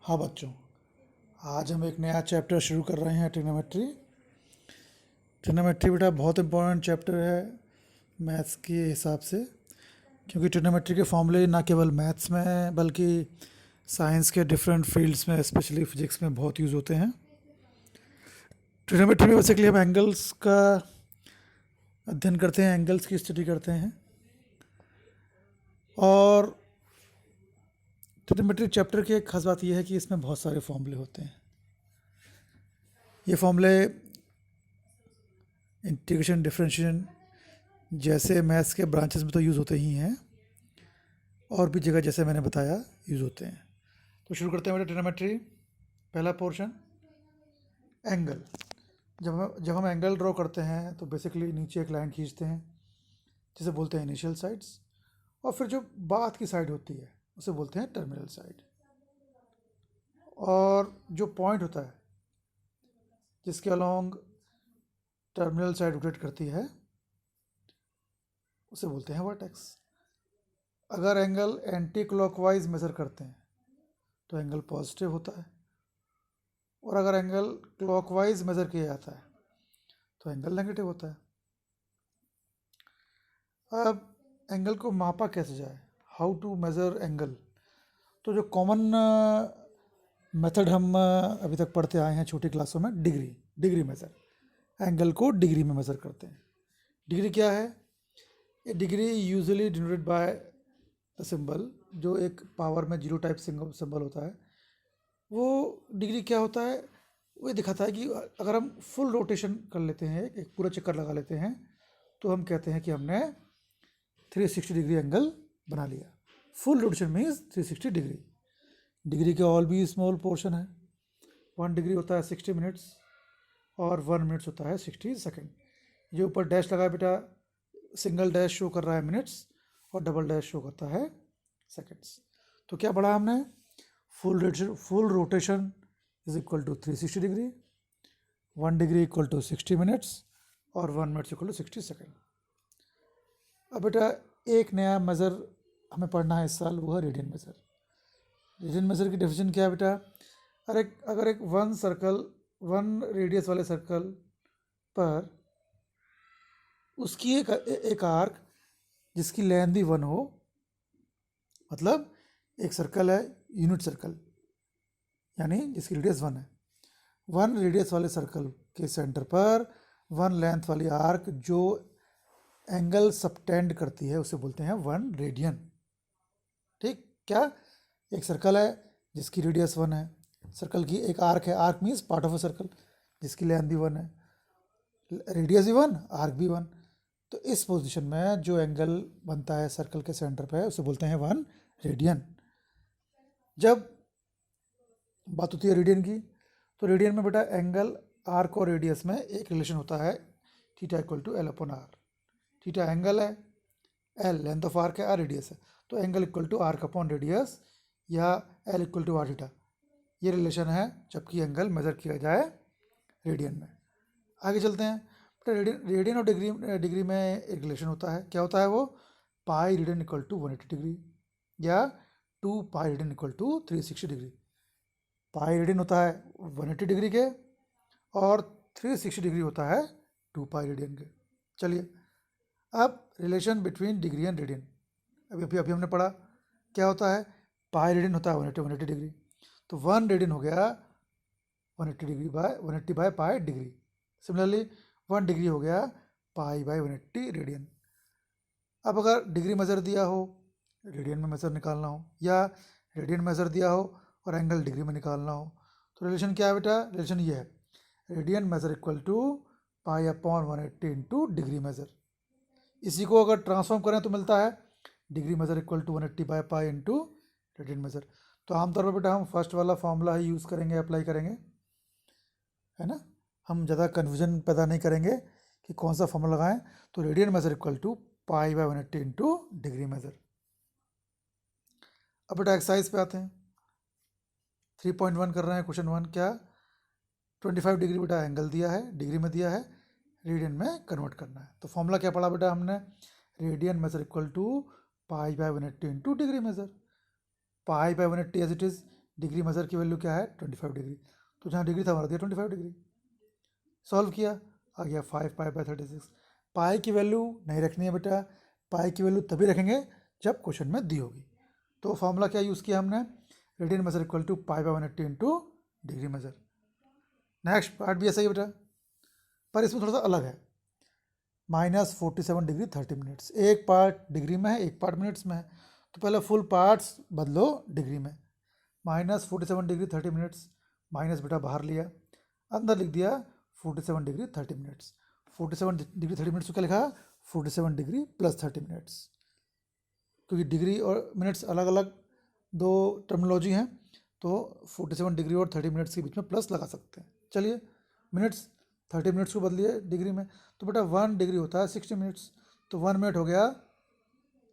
हाँ बच्चों, आज हम एक नया चैप्टर शुरू कर रहे हैं ट्रिग्नोमेट्री। ट्रिग्नोमेट्री बेटा बहुत इंपॉर्टेंट चैप्टर है मैथ्स के हिसाब से, क्योंकि ट्रिग्नोमेट्री के फॉर्मूले ना केवल मैथ्स में हैं बल्कि साइंस के डिफरेंट फील्ड्स में, स्पेशली फिजिक्स में बहुत यूज़ होते हैं। ट्रिग्नोमेट्री में बेसिकली हम एंगल्स का अध्ययन करते हैं, एंगल्स की स्टडी करते हैं। और ट्रिग्नोमेट्री चैप्टर की एक खास बात यह है कि इसमें बहुत सारे फॉर्मूले होते हैं। ये फॉर्मूले इंटीग्रेशन, डिफरेंशिएशन जैसे मैथ्स के ब्रांचेस में तो यूज़ होते ही हैं, और भी जगह जैसे मैंने बताया यूज़ होते हैं। तो शुरू करते हैं बेटा ट्रिग्नोमेट्री। पहला पोर्शन एंगल। जब हम एंगल ड्रॉ करते हैं तो बेसिकली नीचे एक लाइन खींचते हैं जिसे बोलते हैं इनिशियल साइड्स, और फिर जो बाद की साइड होती है उसे बोलते हैं टर्मिनल साइड। और जो पॉइंट होता है जिसके अलोंग टर्मिनल साइड रोटेट करती है उसे बोलते हैं वर्टेक्स। अगर एंगल एंटी क्लॉकवाइज मेज़र करते हैं तो एंगल पॉजिटिव होता है, और अगर एंगल क्लॉकवाइज मेज़र किया जाता है तो एंगल नेगेटिव होता है। अब एंगल को मापा कैसे जाए, हाउ टू मेज़र एंगल। तो जो कॉमन मेथड हम अभी तक पढ़ते आए हैं छोटी क्लासों में, डिग्री मेज़र, एंगल को डिग्री में मेज़र करते हैं। डिग्री क्या है? A degree usually denoted by the symbol, जो एक पावर में जीरो टाइप सिंबल होता है। वो डिग्री क्या होता है? वो दिखाता है कि अगर हम फुल रोटेशन कर लेते हैं, एक पूरा चक्कर लगा लेते हैं, तो हम कहते हैं कि हमने 360 डिग्री एंगल बना लिया। Full rotation means 360 degree. Degree के ऑल भी स्मॉल पोर्शन है। 1 डिग्री होता है 60 मिनट्स, और 1 मिनट्स होता है 60 सेकेंड। ये ऊपर डैश लगा है बेटा, सिंगल डैश शो कर रहा है मिनट्स और डबल डैश शो करता है सेकेंड्स। तो क्या पढ़ा हमने? Full rotation is equal to 360 degree, 1 degree equal to 60 minutes, और 1 मिनट्स इक्वल टू 60 सेकेंड। अब बेटा एक नया मेज़र हमें पढ़ना है इस साल, वो है रेडियन मेज़र। रेडियन मेज़र की डेफिनेशन क्या है बेटा? अगर एक वन रेडियस वाले सर्कल पर उसकी एक आर्क जिसकी लेंथ भी 1 हो, मतलब एक सर्कल है यूनिट सर्कल, यानी जिसकी रेडियस 1 है, 1 रेडियस वाले सर्कल के सेंटर पर 1 लेंथ वाली आर्क जो एंगल सबटेंड करती है उसे बोलते हैं 1 रेडियन। ठीक? क्या? एक सर्कल है जिसकी रेडियस 1 है, सर्कल की एक आर्क है, arc means part of a circle, जिसकी लेंथ भी 1 है, रेडियस भी 1, आर्क भी 1। तो इस पोजीशन में जो एंगल बनता है सर्कल के सेंटर पे उसे बोलते हैं 1 रेडियन। जब बात होती है रेडियन की, तो रेडियन में बेटा एंगल आर्क और रेडियस में एक रिलेशन होता है, theta equal to L upon R. Theta angle है, एल लेंथ ऑफ आर्क है, आर रेडियस है, तो angle equal to arc upon radius या L equal to R theta, ये रिलेशन है जबकि एंगल मेज़र किया जाए रेडियन में। आगे चलते हैं। रेडियन और डिग्री में एक रिलेशन होता है। क्या होता है वो? Pi radian equal to 180 degree, या 2 pi radian equal to 360 degree. Pi radian होता है 180 डिग्री के, और 360 डिग्री होता है 2 पाई रेडियन के। चलिए, अब relation between degree and radian अभी हमने पढ़ा। क्या होता है? पाई रेडियन होता है 180 डिग्री, तो 1 रेडियन हो गया 180 by pi degree. Similarly 1 degree हो गया पाई बाय 180 रेडियन। अब अगर डिग्री मेज़र दिया हो, रेडियन में मेज़र निकालना हो, या रेडियन मेज़र दिया हो और एंगल डिग्री में निकालना हो, तो रिलेशन क्या है बेटा? रिलेशन ये है, radian measure equal to pi upon 180 into degree measure. इसी को अगर ट्रांसफॉर्म करें तो मिलता है degree measure equal to 180 by pi into radian measure. तो आमतौर पर बेटा हम फर्स्ट वाला फॉर्मूला ही यूज़ करेंगे, अप्लाई करेंगे, है ना। हम ज़्यादा कन्फ्यूजन पैदा नहीं करेंगे कि कौन सा फॉर्मूला लगाएं। तो radian measure equal to pi by 180 into degree measure. अब बेटा एक्सरसाइज पे आते हैं। 3.1 कर रहे हैं, क्वेश्चन 1। क्या? 25 डिग्री बेटा एंगल दिया है, डिग्री में दिया है, रेडियन में कन्वर्ट करना है। तो फॉर्मूला क्या पढ़ा बेटा हमने? Radian measure equal to pi by 180 into degree measure. Pi by 180 as it is, degree measure की वैल्यू क्या है 25 डिग्री, तो जहाँ डिग्री था हमारा दिया 25 डिग्री। सॉल्व किया, आ गया 5 पाई/36। पाई की वैल्यू नहीं रखनी है बेटा, पाई की वैल्यू तभी रखेंगे जब क्वेश्चन में दी होगी। तो फॉर्मूला क्या यूज़ किया हमने, रेडियन मेजर इक्वल टू पाई/180 into degree measure. Next part भी ऐसा ही बेटा, पर इसमें थोड़ा सा अलग है। -47 डिग्री 30 मिनट्स, एक पार्ट डिग्री में है एक पार्ट मिनट्स में है, तो पहले फुल पार्ट्स बदलो डिग्री में। -47 डिग्री 30 मिनट्स, माइनस बेटा बाहर लिया, अंदर लिख दिया 47 डिग्री 30 मिनट्स। 47 डिग्री 30 मिनट्स को क्या लिखा, 47 डिग्री प्लस 30 मिनट्स, क्योंकि डिग्री और मिनट्स अलग अलग दो टर्मिनोलॉजी हैं, तो 47 डिग्री और 30 मिनट्स के बीच में प्लस लगा सकते हैं। चलिए मिनट्स 30 मिनट्स को बदलिए डिग्री में, तो बेटा 1 डिग्री होता है 60 मिनट्स, तो 1 मिनट हो गया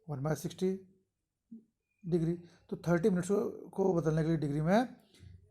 1/60 डिग्री, तो 30 मिनट्स को बदलने के लिए डिग्री में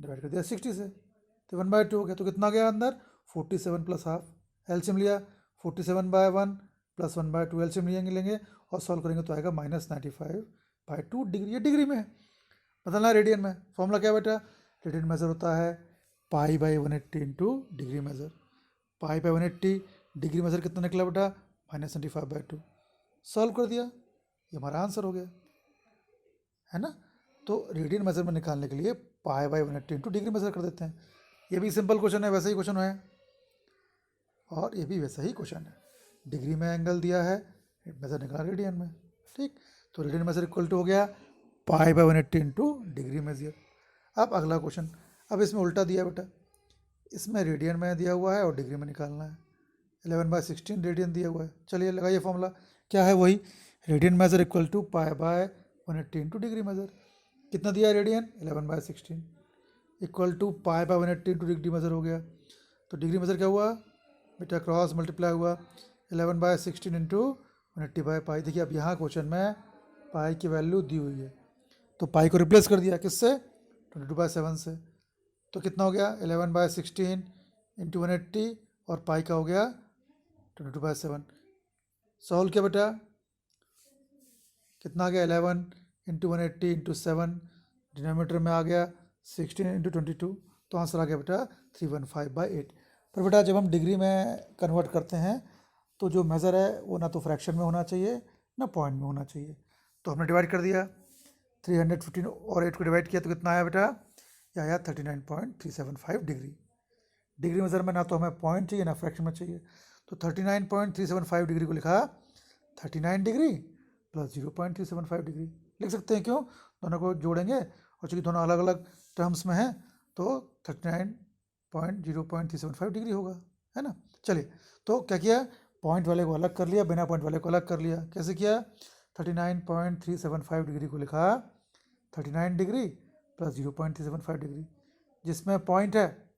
डिवाइड कर दिया 60 से, तो 1/2 हो गया। तो कितना गया अंदर 47 प्लस हाफ, एलसीएम लिया 47/1 प्लस 1/2 एलसीएम लेंगे और सॉल्व करेंगे तो आएगा -95/2 डिग्री। ये डिग्री में है, बदलना है रेडियन में। फॉर्मूला क्या बेटा, रेडियन मेजर होता है पाई/180 इंटू डिग्री मेजर। पाई/180 डिग्री मेजर कितना निकला बेटा, -95/2। सॉल्व कर दिया, ये हमारा आंसर हो गया, है ना। तो रेडियन मेजरमेंट निकालने के लिए पाई/180 इंटू डिग्री मेजर कर देते हैं। ये भी सिंपल क्वेश्चन है, वैसा ही क्वेश्चन है, और ये भी वैसा ही क्वेश्चन है। डिग्री में एंगल दिया है, मेजर निकाला रेडियन में, ठीक। तो रेडियन मेजर इक्वल टू हो गया पाई/180 इंटू डिग्री मेजर। अब अगला क्वेश्चन, अब इसमें उल्टा दिया बेटा, इसमें रेडियन में दिया हुआ है और डिग्री में निकालना है। 11/16 रेडियन दिया हुआ है। चलिए लगाइए फॉर्मूला, क्या है वही, रेडियन मेजर इक्वल टू पाई/180 इंटू डिग्री मेजर। कितना दिया है रेडियन, 11/16 इक्वल टू पाई/180 इंटू डिग्री मेजर हो गया। तो डिग्री मेजर क्या हुआ बेटा, क्रॉस मल्टीप्लाई हुआ 11/16 इंटू 180/पाई। देखिए अब यहाँ क्वेश्चन में पाई की वैल्यू दी हुई है, तो पाई को रिप्लेस कर दिया किससे, 22/7 से। तो कितना हो गया 11/16 इंटू 180 और पाई का हो गया 22/7। सॉल्व किया बेटा, कितना आ गया 11 इंटू 180 इंटू 7, डिनोमीटर में आ गया 16 इंटू 22, तो आंसर आ गया बेटा 315/8। पर बेटा जब हम डिग्री में कन्वर्ट करते हैं तो जो मेज़र है वो ना तो फ्रैक्शन में होना चाहिए ना पॉइंट में होना चाहिए, तो हमने डिवाइड कर दिया 315 और 8 को डिवाइड किया तो कितना आया बेटा, ये आया 39.375 डिग्री। डिग्री मेजर में ना तो हमें पॉइंट चाहिए ना फ्रैक्शन में चाहिए, तो 39.375 डिग्री को लिखा 39 डिग्री प्लस 0.375 डिग्री लिख सकते हैं। क्यों, दोनों को जोड़ेंगे और चूँकि दोनों अलग अलग टर्म्स में हैं तो 39.0.375 डिग्री होगा, है ना। चलिए, तो क्या किया, पॉइंट वाले को अलग कर लिया, बिना पॉइंट वाले को अलग कर लिया। कैसे किया, 39.375 डिग्री को लिखा 39 डिग्री प्लस 0.375 डिग्री, जिसमें पॉइंट है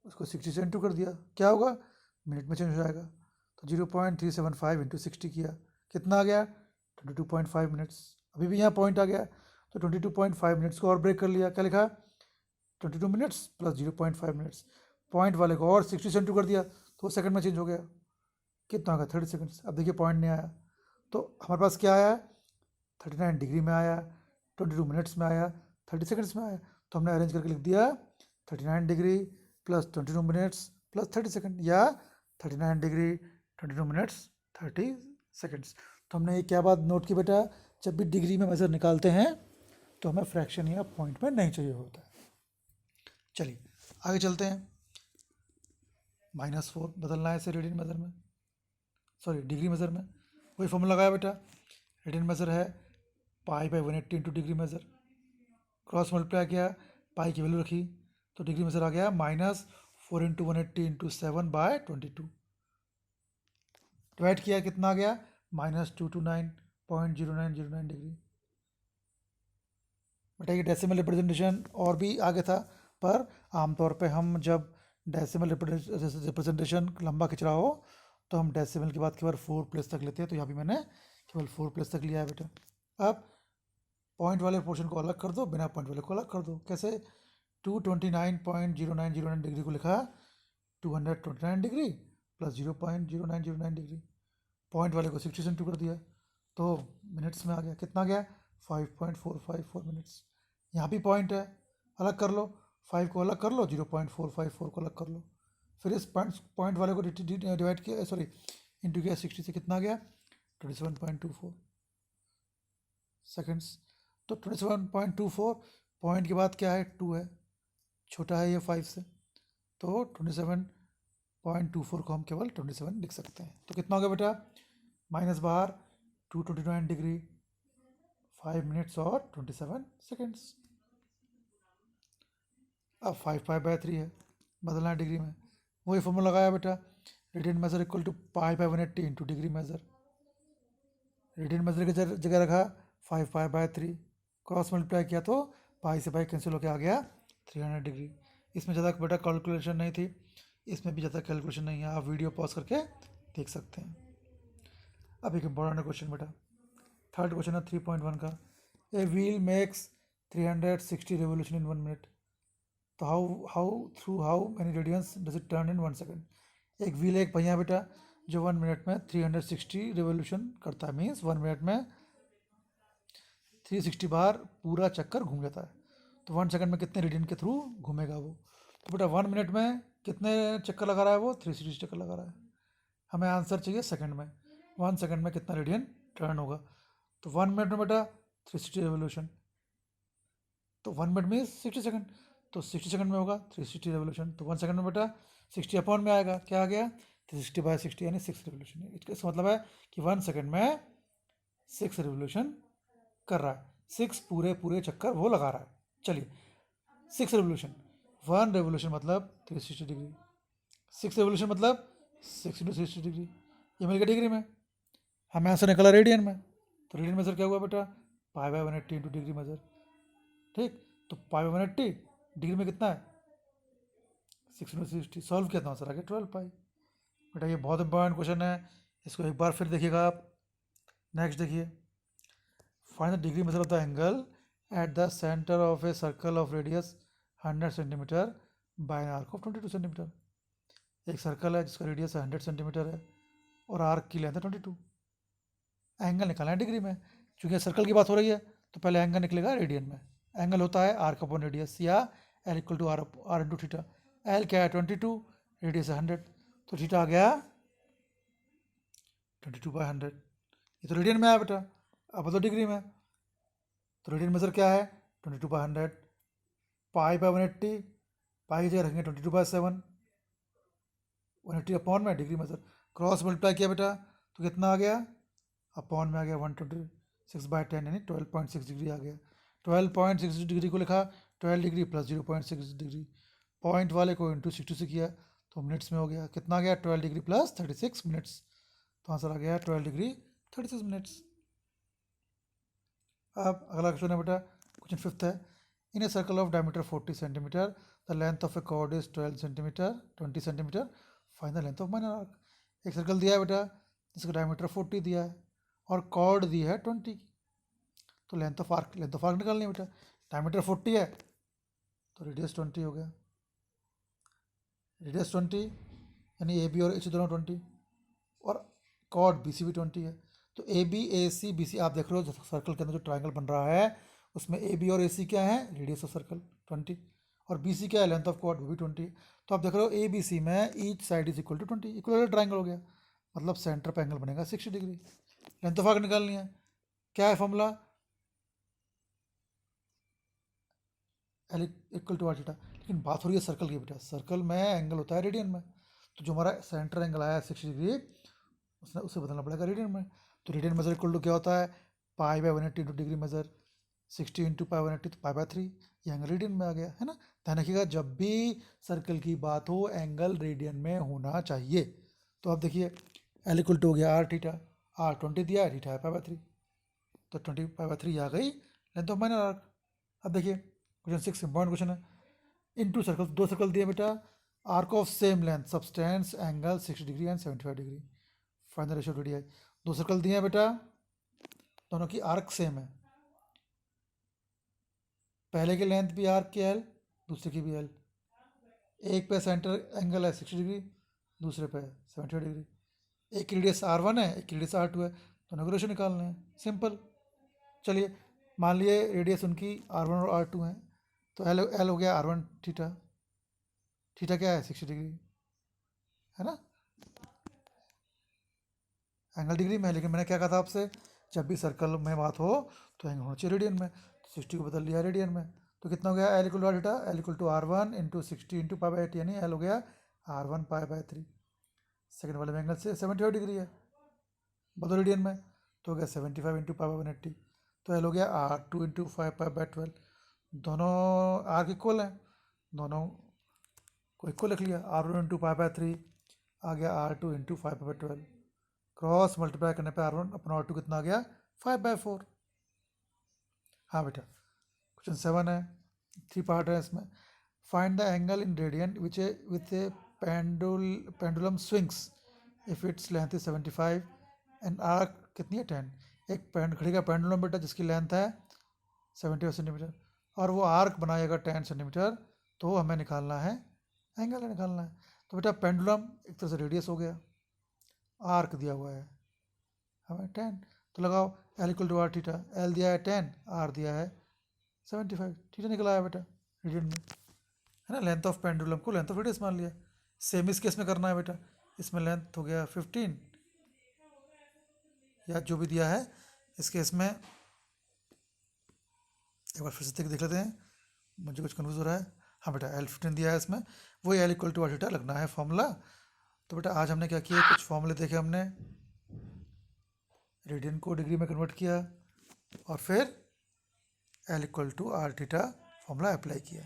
उसको 60 से इंटू कर दिया, क्या होगा मिनट में चेंज हो जाएगा। तो 0.375 इंटू 60 किया, कितना आ गया 22.5 मिनट्स। अभी भी यहाँ पॉइंट आ गया तो 22.5 मिनट्स को और ब्रेक कर लिया, क्या लिखा 22 मिनट्स प्लस 0.5 मिनट्स। पॉइंट वाले को और 60 से इंटू कर दिया तो सेकंड में चेंज हो गया, कितना होगा 30 सेकंड्स। अब देखिए पॉइंट नहीं आया, तो हमारे पास क्या आया 39 डिग्री में आया, 22 मिनट्स में आया, 30 सेकंड्स में आया। तो हमने अरेंज करके लिख दिया 39 degree plus 22 minutes plus 30 second, या 39 डिग्री 22 मिनट्स 30 सेकंड्स। तो हमने ये क्या बात नोट की बेटा, जब भी डिग्री में मेजर निकालते हैं तो हमें फ्रैक्शन या पॉइंट में नहीं चाहिए होता है। चलिए आगे चलते हैं, -4 बदलना है इसे रेडियन मेजर में, सॉरी डिग्री मेजर में। वही फॉर्मूला लगाया बेटा, रेडियन मेजर है पाई/180 into degree measure, cross multiply किया, पाई की वैल्यू रखी तो डिग्री मेजर आ गया -4 इंटू 180 इंटू 7/22। डिवाइड किया कितना आ गया -229.0909 डिग्री। बेटा ये डेसिमल रिप्रेजेंटेशन और भी आगे था, पर आमतौर पे हम जब डेसिमल रिप्रेजेंटेशन लंबा खिंच रहा हो तो हम डेसिमल के बाद केवल 4 प्लेस तक लेते हैं, तो यहाँ भी मैंने केवल 4 प्लेस तक लिया है बेटा। अब पॉइंट वाले पोर्शन को अलग कर दो, बिना पॉइंट वाले को अलग कर दो। कैसे, 229.0909 डिग्री को लिखा 229 डिग्री प्लस 0.0909 डिग्री, पॉइंट वाले को 60 से इंटू कर दिया तो मिनट्स में आ गया, कितना गया 5.454 मिनट्स। यहाँ भी पॉइंट है अलग कर लो, 5 को अलग कर लो, 0.454 को अलग कर लो, फिर इस पॉइंट वाले को डिवाइड किया, सॉरी इंटू किया 60 से, कितना आ गया 27.24 सेकेंड्स। तो 27.24 पॉइंट के बाद क्या है 2 है, छोटा है ये 5 से, तो 27.24 को हम केवल 27 लिख सकते हैं। तो कितना हो गया बेटा, माइनस बाहर 229 डिग्री 5 मिनट्स और 27 सेकेंड्स। अब 5 पाई/3 है, बदलना है डिग्री में, वही फॉर्मूला लगाया बेटा, रेडियन मेजर इक्वल टू पाई/180 into degree measure. Radian measure की जगह रखा 5 पाई/3, क्रॉस मल्टीप्लाई किया तो पाई से पाई कैंसिल होकर आ गया 300 डिग्री। इसमें ज़्यादा बेटा कैलकुलेशन नहीं थी, इसमें भी ज़्यादा कैलकुलेशन नहीं है, आप वीडियो पॉज करके देख सकते हैं। अब एक इंपॉर्टेंट क्वेश्चन बेटा, थर्ड क्वेश्चन है 3.1 का, a wheel makes 360 revolution in 1 minute, तो how many radians does it turn in 1 second. एक व्हील, एक पहिया बेटा, जो 1 मिनट में 360 रेवोल्यूशन करता है, मीन्स 1 मिनट में 360 बार पूरा चक्कर घूम जाता है, तो 1 सेकंड में कितने रेडियन के थ्रू घूमेगा वो। तो बेटा 1 मिनट में कितने चक्कर लगा रहा है वो, 360 चक्कर लगा रहा है। हमें आंसर चाहिए सेकंड में, 1 सेकंड में कितना रेडियन टर्न होगा। तो 1 मिनट में बेटा 360 रेवोल्यूशन, तो 1 मिनट में 60 सेकंड, तो 60 सेकंड में होगा 360 रेवोल्यूशन, तो 1 सेकंड में बेटा 60 अपॉन में आएगा, क्या आ गया 360/60 यानी 6 रेवोल्यूशन। इसका मतलब है कि 1 सेकंड में 6 रेवोल्यूशन कर रहा है, 6 पूरे पूरे चक्कर वो लगा रहा है। चलिए 6 रेवोल्यूशन, 1 रेवोल्यूशन मतलब 360 डिग्री, 6 रेवोल्यूशन मतलब 6 इंटू 360 डिग्री, ये मिल गया डिग्री में। हमें आंसर निकला रेडियन में, तो रेडियन मेजर क्या हुआ बेटा, पाई/180 इंटू डिग्री मेजर। ठीक, तो पाई/180 डिग्री में कितना है 6 इंटू 360, सॉल्व किया तो आंसर आ गया 12 पाई। बेटा ये बहुत इंपॉर्टेंट क्वेश्चन है, इसको एक बार फिर देखिएगा आप। नेक्स्ट देखिए, find the degree measure of the angle at the centre of A circle of radius 100 centimetre bye an arc of 22 centimetre. एक सर्कल है जिसका रेडियस 100 सेंटीमीटर है और आर्क की लेंथ है 22, एंगल निकालना है डिग्री में। चूंकि सर्कल की बात हो रही है तो पहले एंगल निकलेगा रेडियन में। एंगल होता है आर्क अपॉन रेडियस, या L equal to R into theta. L क्या है 22, रेडियस है 100, तो थीटा आ गया 22/100। ये तो रेडियन में आया बेटा, अब तो डिग्री में, तो रेडियन मेजर क्या है 22/100, पाई/180, पाई की जगह रखेंगे 22/7, 180 अपॉन में डिग्री मेजर, क्रॉस मल्टीप्लाई किया बेटा तो कितना आ गया, अपॉन में आ गया 126/10 यानी 12.6 डिग्री आ गया। 12.6 डिग्री को लिखा 12 डिग्री प्लस 0.6 डिग्री, पॉइंट वाले को इंटू 60 से किया तो मिनट्स में हो गया, कितना आ गया 12 डिग्री प्लस 36 मिनट्स, तो आंसर आ गया 12 डिग्री 36 मिनट्स। अब अगला क्वेश्चन है बेटा, क्वेश्चन फिफ्थ है, in a circle of diameter 40 centimetre the length of a chord is 12 centimetre 20 centimetre, find the length of minor arc. एक सर्कल दिया है बेटा जिसका डायमीटर 40 दिया है और कॉर्ड दी है 20, तो लेंथ ऑफ आर्क निकालनी है बेटा। डायमीटर 40 है तो रेडियस 20 हो गया, रेडियस 20 यानी ए बी और एच दोनों 20, और कॉर्ड बी सी भी 20 है, तो A B A C B C, आप देख रहे हो सर्कल के अंदर जो ट्राइंगल बन रहा है उसमें ए बी और ए सी क्या है, रेडियस ऑफ सर्कल 20, और बी सी क्या है, लेंथ ऑफ कॉर्ड, वो भी 20। तो आप देख रहे हो ए बी सी में each side is equal to 20, equal triangle हो गया, मतलब सेंटर पे एंगल बनेगा 60 डिग्री। लेंथ ऑफ आर्क निकालनी है, क्या है formula, L equal to R theta. लेकिन बात हो रही है सर्कल की बेटा, सर्कल में एंगल होता है रेडियन में, तो जो हमारा सेंटर एंगल आया है 60 डिग्री, उसे बदलना पड़ेगा रेडियन में। तो रेडियन मेजर इक्वल टू क्या होता है, पाई/180 इंटू डिग्री मेजर, 60 इंटू पाई/180 तो पाई/3, ये एंगल रेडियन में आ गया है ना। ध्यान रखिएगा जब भी सर्कल की बात हो एंगल रेडियन में होना चाहिए। तो आप देखिए एल इक्वल टू हो गया आर थीटा, आर 20 दिया है, थीटा है पाई/3, तो 20 पाई/3 आ गई लेंथ ऑफ माइनर आर्क। अब देखिए क्वेश्चन 6 इंपॉर्टेंट क्वेश्चन है, इन टू सर्कल, दो सर्कल दिए बेटा, arc of same length substance angle 60 degree and 75 degree, final ratio of radii. दो सर्कल दिए हैं बेटा, दोनों की आर्क सेम है, पहले की लेंथ भी आर्क की एल, दूसरे की भी एल, एक पे सेंटर एंगल है 60 डिग्री, दूसरे पे 75 डिग्री, एक की रेडियस R1 है, एक की रेडियस R2 है, दोनों के रेशियो निकालने हैं, सिंपल। चलिए मान लिए रेडियस उनकी R1 और R2 हैं, तो एल एल हो गया R1 थीटा, थीटा क्या है 60 डिग्री, है ना, एंगल डिग्री में है। लेकिन मैंने क्या कहा था आपसे, जब भी सर्कल में बात हो तो एंगल होना चाहिए रेडियन में, तो 60 को बदल लिया रेडियन में। तो कितना हो गया, L equal to theta, L equal to R1 into 60 into pi by 8, यानी एल हो गया R1 पाई बाई 3। सेकेंड वाले में एंगल से 75 डिग्री है, बदल रेडियन में, तो हो गया 75 इंटू पाई बाई 180। तो एल हो गया R2 इंटू 5 पाई बाई 12। दोनों आर्क इक्वल हैं, दोनों को इक्वल लिख लिया, R1 इंटू पाई बाई 3 आ गया R2 into 5 by 12, cross multiply करने पे R1 अपना R2 कितना आ गया 5/4। हाँ बेटा, क्वेश्चन 7 है, 3 पार्ट है इसमें। Find the angle in radian which with A pendulum swings if its length is 75 and arc कितनी है 10। एक घड़ी का पेंडुलम बेटा जिसकी लेंथ है 75 सेंटीमीटर और वो आर्क बनाएगा 10 सेंटीमीटर, तो हमें निकालना है एंगल निकालना है। तो बेटा पेंडुलम एक तरह से रेडियस हो गया, आर्क दिया हुआ है हमें 10, तो लगाओ L equal to R theta, L दिया है 10, आर दिया है 75, थीटा निकला है बेटा रेडियन में, है ना। लेंथ ऑफ पेंडुलम को लेंथ ऑफ रेडियस मान लिया। सेम इस केस में करना है बेटा, इसमें लेंथ हो गया 15 या जो भी दिया है इस केस में। एक बार फिर से देख लेते हैं, मुझे कुछ कन्फ्यूज हो रहा है। हाँ बेटा एल 15 दिया है इसमें, वही L equal to R theta लगना है फॉर्मूला। तो बेटा आज हमने क्या किया, कुछ फॉर्मूले देखे हमने, रेडियन को डिग्री में कन्वर्ट किया और फिर L equal to R theta formula apply किया।